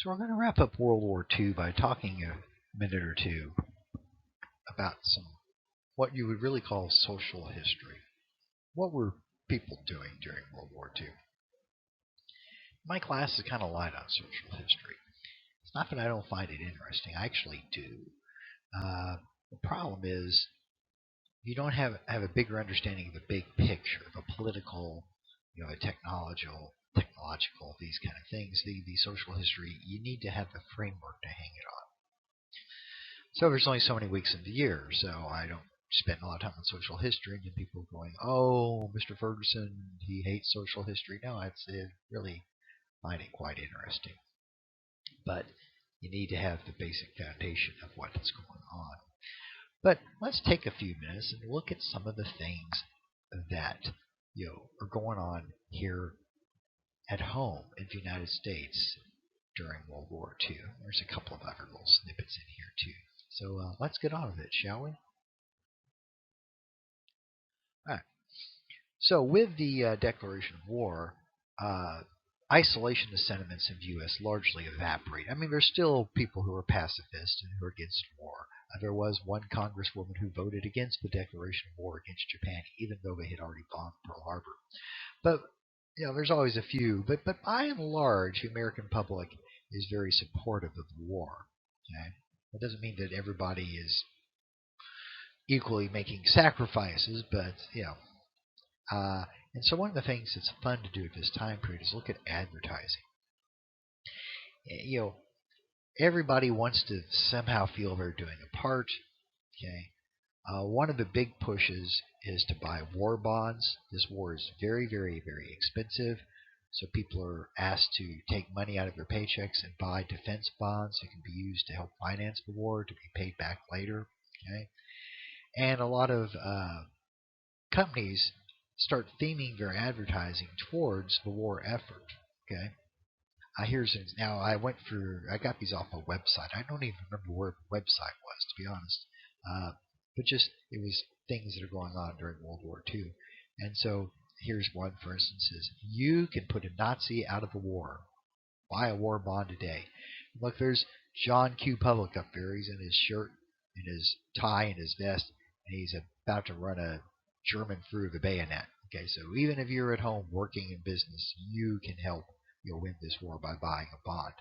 So we're going to wrap up World War II by talking a minute or two about some what you would really call social history. What were people doing during World War II? My class is kind of light on social history. It's not that I don't find it interesting. I actually do. Uh, the problem is you don't have a bigger understanding of the big picture, of a political, a technological, these kind of things, the social history. You need to have the framework to hang it on. So there's only so many weeks in the year, so I don't spend a lot of time on social history, and then people going, "Oh, Mr. Ferguson, he hates social history." No, it really find it quite interesting, but you need to have the basic foundation of what is going on. But let's take a few minutes and look at some of the things that are going on here at home in the United States during World War II. There's a couple of other little snippets in here too. So let's get on with it, shall we? All right. So with the declaration of war, uh, isolationist sentiments in the U.S. largely evaporate. I mean, there's still people who are pacifists and who are against war. There was one congresswoman who voted against the declaration of war against Japan, even though they had already bombed Pearl Harbor. But there's always a few. But by and large, the American public is very supportive of the war. Okay? That doesn't mean that everybody is equally making sacrifices, but and so one of the things that's fun to do at this time period is look at advertising. You know, everybody wants to somehow feel they're doing a part. Okay, one of the big pushes is to buy war bonds. This war is very, very, very expensive, so people are asked to take money out of their paychecks and buy defense bonds that can be used to help finance the war to be paid back later. Okay, and a lot of companies start theming their advertising towards the war effort. Okay, now I got these off a website. I don't even remember where the website was, to be honest. But just it was things that are going on during World War II, and so here's one, for instance, is you can put a Nazi out of the war. Buy a war bond today. Look, there's John Q. Public up there. He's in his shirt, in his tie, and his vest, and he's about to run a German through the bayonet. Okay, so even if you're at home working in business, you can help win this war by buying a bond.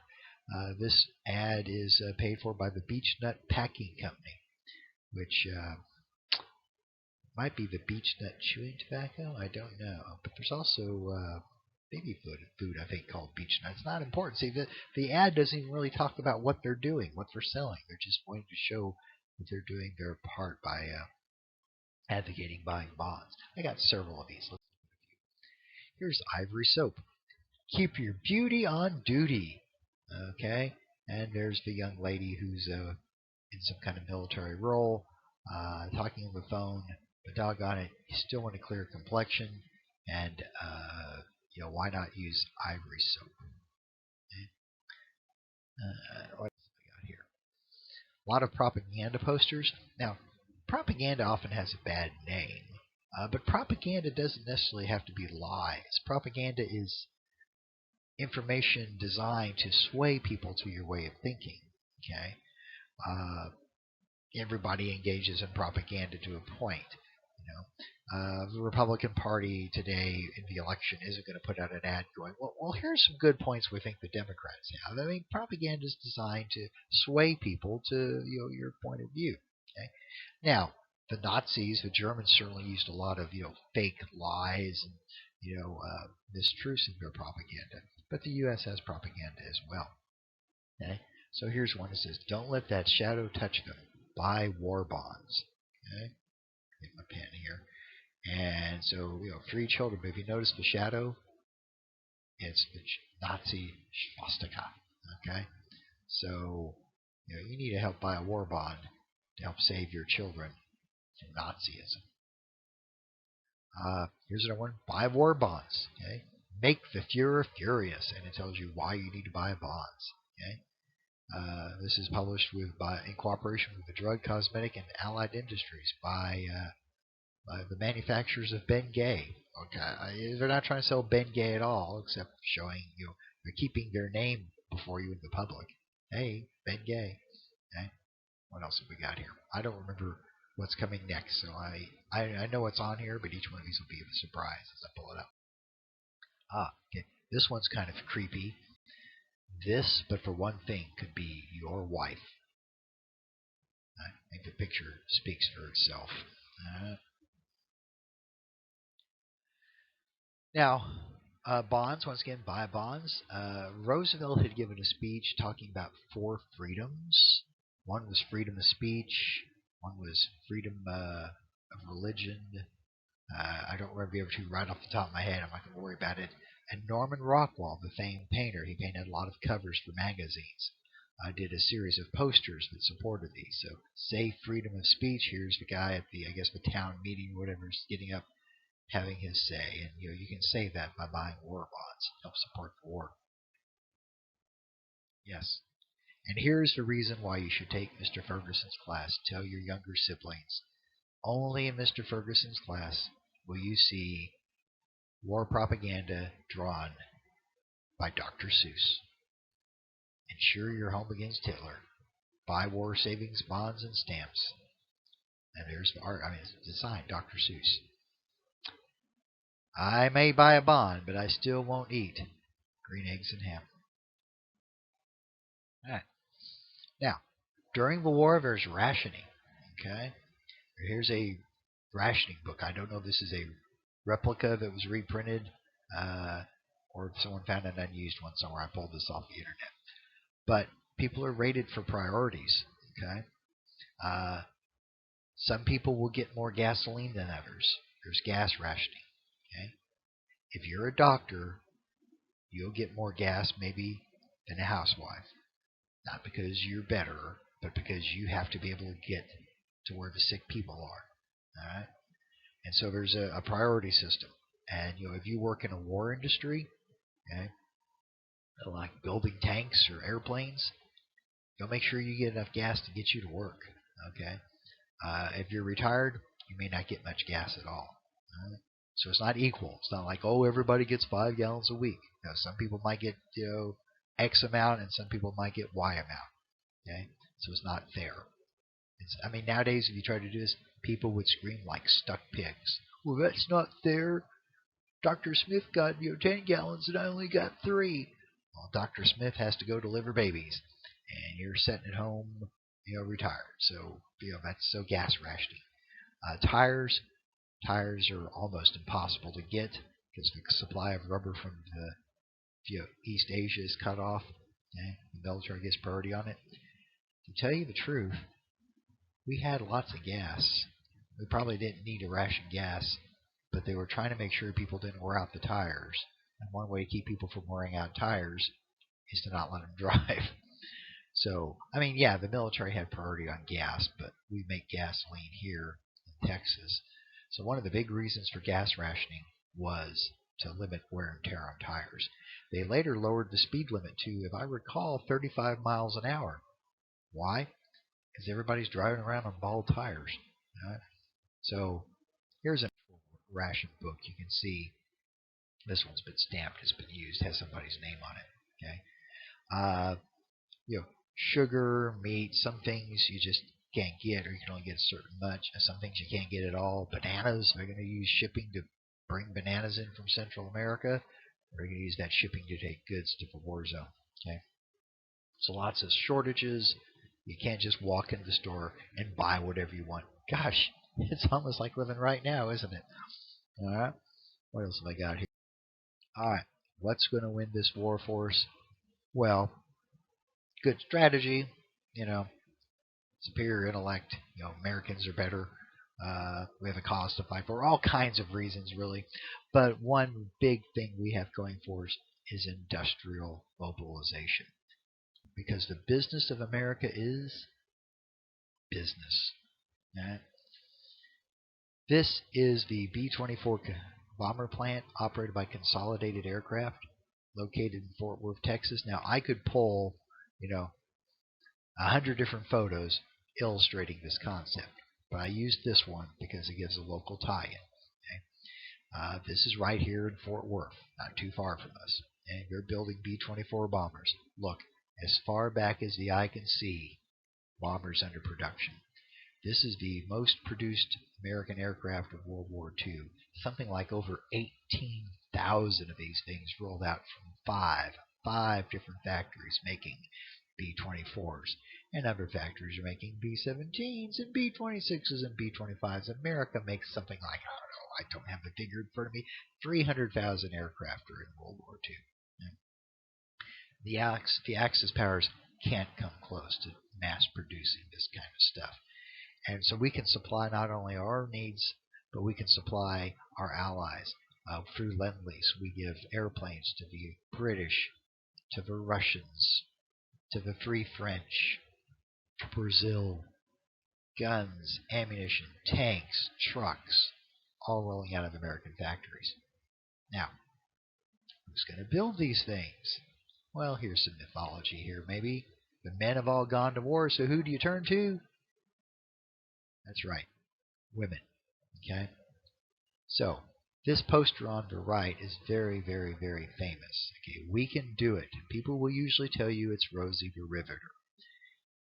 This ad is paid for by the Beech Nut Packing Company, which might be the Beech Nut Chewing Tobacco. I don't know, but there's also baby food I think called Beech Nut. It's not important. See, the ad doesn't even really talk about what they're doing, what they're selling. They're just wanting to show that they're doing their part by advocating buying bonds. I got several of these. Here's Ivory Soap. Keep your beauty on duty. Okay, and there's the young lady who's in some kind of military role, talking on the phone. But doggone it, you still want a clear complexion, and why not use Ivory Soap? Okay. What else have we got here? A lot of propaganda posters. Now, propaganda often has a bad name, but propaganda doesn't necessarily have to be lies. Propaganda is information designed to sway people to your way of thinking. Okay, uh, everybody engages in propaganda to a point. The Republican Party today in the election isn't going to put out an ad going, well, here's some good points we think the Democrats have. I mean, propaganda is designed to sway people to your point of view. Okay, now the Nazis, the Germans certainly used a lot of fake lies and mistruths in their propaganda, but the U.S. has propaganda as well. Okay, so here's one that says, "Don't let that shadow touch them. Buy war bonds." Okay, get my pen here. And so, for each children, but if you notice the shadow, it's the Nazi swastika. Okay? So, you need to help buy a war bond to help save your children from Nazism. Here's another one. Buy war bonds. Okay? Make the Fuhrer furious. And it tells you why you need to buy bonds. Okay? This is published in cooperation with the Drug, Cosmetic, and Allied Industries by the manufacturers of Bengay. Okay, they're not trying to sell Bengay at all, except showing they're keeping their name before you in the public. Hey, been gay. Okay. What else have we got here? I don't remember what's coming next, so I know what's on here, but each one of these will be a surprise as I pull it up. Okay. This one's kind of creepy. This, but for one thing, could be your wife. I think the picture speaks for itself. Now, bonds, once again, buy bonds. Roosevelt had given a speech talking about 4 freedoms. One was freedom of speech, one was freedom of religion. I don't remember the other two right off the top of my head. I'm not going to worry about it. And Norman Rockwell, the famed painter, he painted a lot of covers for magazines. I did a series of posters that supported these. So, say freedom of speech. Here's the guy at the, I guess, the town meeting or whatever, is getting up, having his say, and you can save that by buying war bonds. Help support the war. Yes. And here's the reason why you should take Mr. Ferguson's class. Tell your younger siblings. Only in Mr. Ferguson's class will you see war propaganda drawn by Dr. Seuss. Ensure your home against Hitler. Buy war savings bonds and stamps. And there's the art. I mean, it's designed Dr. Seuss. I may buy a bond, but I still won't eat green eggs and ham. All right. Now, during the war, there's rationing. Okay. Here's a rationing book. I don't know if this is a replica that was reprinted, or if someone found an unused one somewhere. I pulled this off the internet. But people are rated for priorities. Okay. Some people will get more gasoline than others. There's gas rationing. Okay. If you're a doctor, you'll get more gas maybe than a housewife. Not because you're better, but because you have to be able to get to where the sick people are. All right? And so there's a priority system. And if you work in a war industry, okay, like building tanks or airplanes, you'll make sure you get enough gas to get you to work. Okay. If you're retired, you may not get much gas at all. Right? So it's not equal. It's not like, oh, everybody gets 5 gallons a week. No, some people might get X amount, and some people might get Y amount. Okay, so it's not fair. I mean, nowadays, if you try to do this, people would scream like stuck pigs. Well, that's not fair. Dr. Smith got 10 gallons, and I only got 3. Well, Dr. Smith has to go deliver babies, and you're sitting at home, retired. So, that's so gas rationing. Tires are almost impossible to get because the supply of rubber from the East Asia is cut off. Okay? The military gets priority on it. To tell you the truth, we had lots of gas. We probably didn't need to ration gas, but they were trying to make sure people didn't wear out the tires. And one way to keep people from wearing out tires is to not let them drive. So, I mean, yeah, the military had priority on gas, but we make gasoline here in Texas. So one of the big reasons for gas rationing was to limit wear and tear on tires. They later lowered the speed limit to, if I recall, 35 miles an hour. Why? Because everybody's driving around on bald tires. Right? So here's a ration book. You can see this one's been stamped, it's been used, has somebody's name on it. Okay. Sugar, meat, some things you just can't get, or you can only get a certain much, and some things you can't get at all. Bananas, they're going to use shipping to bring bananas in from Central America. They're going to use that shipping to take goods to the war zone. Okay. So lots of shortages. You can't just walk into the store and buy whatever you want. Gosh, it's almost like living right now, isn't it? All right. What else have I got here? All right. What's going to win this war for us? Well, good strategy, superior intellect. Americans are better. We have a cause to fight for all kinds of reasons, really. But one big thing we have going for us is industrial mobilization. Because the business of America is business. Right? This is the B-24 bomber plant operated by Consolidated Aircraft, located in Fort Worth, Texas. Now, I could pull, 100 different photos illustrating this concept, but I used this one because it gives a local tie-in. Okay? This is right here in Fort Worth, not too far from us. and they're building B-24 bombers. Look, as far back as the eye can see, bombers under production. This is the most produced American aircraft of World War II. Something like over 18,000 of these things rolled out from five different factories making B-24s. And other factories are making B-17s and B-26s and B-25s. America makes something like, I don't have the figure in front of me, 300,000 aircraft during World War II. The Axis powers can't come close to mass producing this kind of stuff. And so we can supply not only our needs, but we can supply our allies. Through Lend-Lease, we give airplanes to the British, to the Russians, to the Free French, to Brazil, guns, ammunition, tanks, trucks, all rolling out of American factories. Now, who's going to build these things? Well, here's some mythology here, maybe. The men have all gone to war, so who do you turn to? That's right, women. Okay? So, this poster on the right is very, very, very famous. Okay, we can do it. People will usually tell you it's Rosie the Riveter.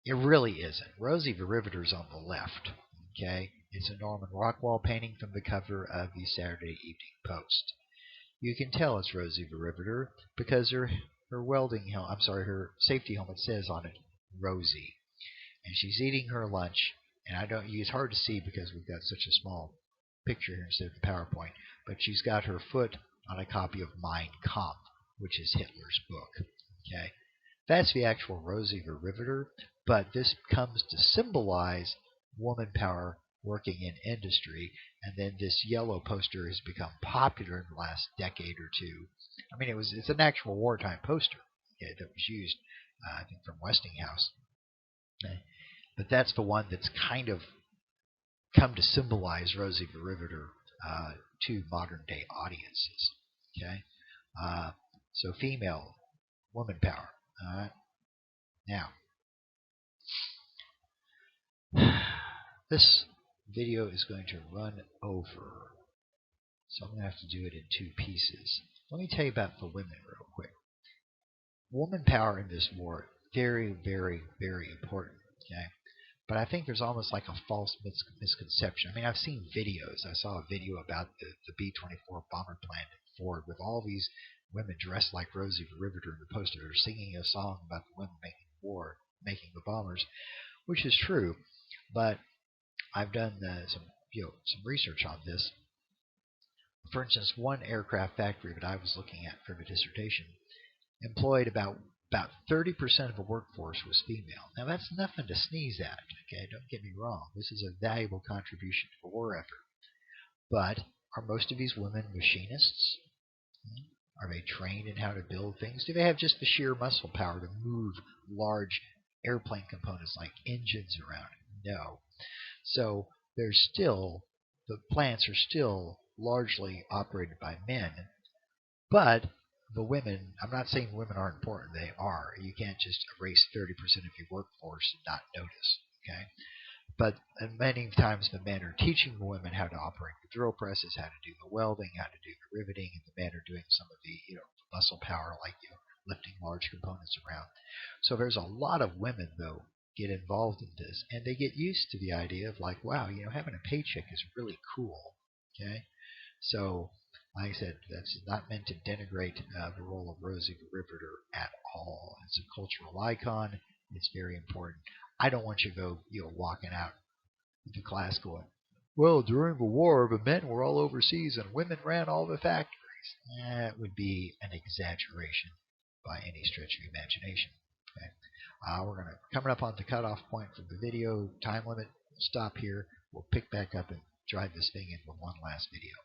It really isn't. Rosie the Riveter is on the left. Okay? It's a Norman Rockwell painting from the cover of the Saturday Evening Post. You can tell it's Rosie the Riveter because her her safety helmet says on it, Rosie. And she's eating her lunch, and it's hard to see because we've got such a small picture here instead of the PowerPoint, but she's got her foot on a copy of Mein Kampf, which is Hitler's book. Okay? That's the actual Rosie the Riveter, but this comes to symbolize woman power working in industry, and then this yellow poster has become popular in the last decade or two. I mean, it's an actual wartime poster that was used, I think, from Westinghouse. Okay? But that's the one that's kind of come to symbolize Rosie the Riveter to modern day audiences. Okay, so female, woman power. All right. Now, this video is going to run over, so I'm going to have to do it in two pieces. Let me tell you about the women real quick. Woman power in this war, very, very, very important. Okay. But I think there's almost like a false misconception. I mean, I've seen videos. I saw a video about the B-24 bomber plant at Ford with all these women dressed like Rosie the Riveter in the poster. They're singing a song about the women making the bombers, which is true. But I've done some research on this. For instance, one aircraft factory that I was looking at for the dissertation employed about 30% of the workforce was female. Now, that's nothing to sneeze at, okay? Don't get me wrong. This is a valuable contribution to the war effort. But are most of these women machinists? Are they trained in how to build things? Do they have just the sheer muscle power to move large airplane components like engines around? No. So the plants are still largely operated by men, but the women, I'm not saying women aren't important, they are. You can't just erase 30% of your workforce and not notice, okay? But many times the men are teaching the women how to operate the drill presses, how to do the welding, how to do the riveting, and the men are doing some of the muscle power, like lifting large components around. So there's a lot of women, though, get involved in this, and they get used to the idea of like, wow, having a paycheck is really cool, okay? So, like I said, that's not meant to denigrate the role of Rosie the Riveter at all. It's a cultural icon. It's very important. I don't want you to go, walking out of the class going, well, during the war, the men were all overseas and women ran all the factories. That would be an exaggeration by any stretch of the imagination. Okay? We're coming up on the cutoff point for the video time limit. We'll stop here. We'll pick back up and drive this thing into one last video.